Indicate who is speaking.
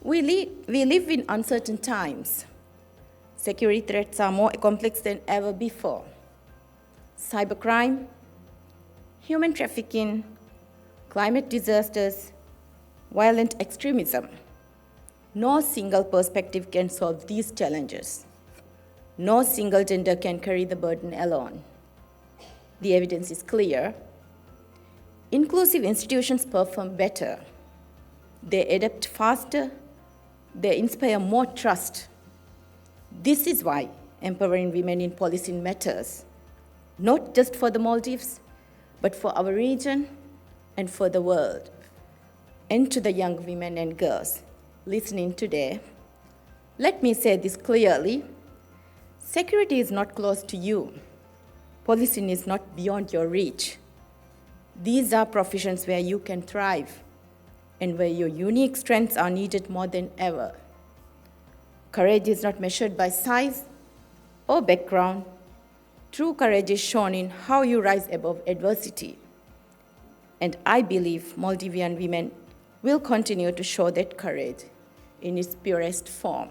Speaker 1: We live in uncertain times. Security threats are more complex than ever before. Cybercrime, human trafficking, climate disasters, violent extremism. No single perspective can solve these challenges. No single gender can carry the burden alone. The evidence is clear. Inclusive institutions perform better. They adapt faster. They inspire more trust. This is why empowering women in policy matters, not just for the Maldives, but for our region and for the world. And to the young women and girls listening today, let me say this clearly. Security is not close to you. Policing is not beyond your reach. These are professions where you can thrive and where your unique strengths are needed more than ever. Courage is not measured by size or background. True courage is shown in how you rise above adversity. And I believe Maldivian women will continue to show that courage in its purest form.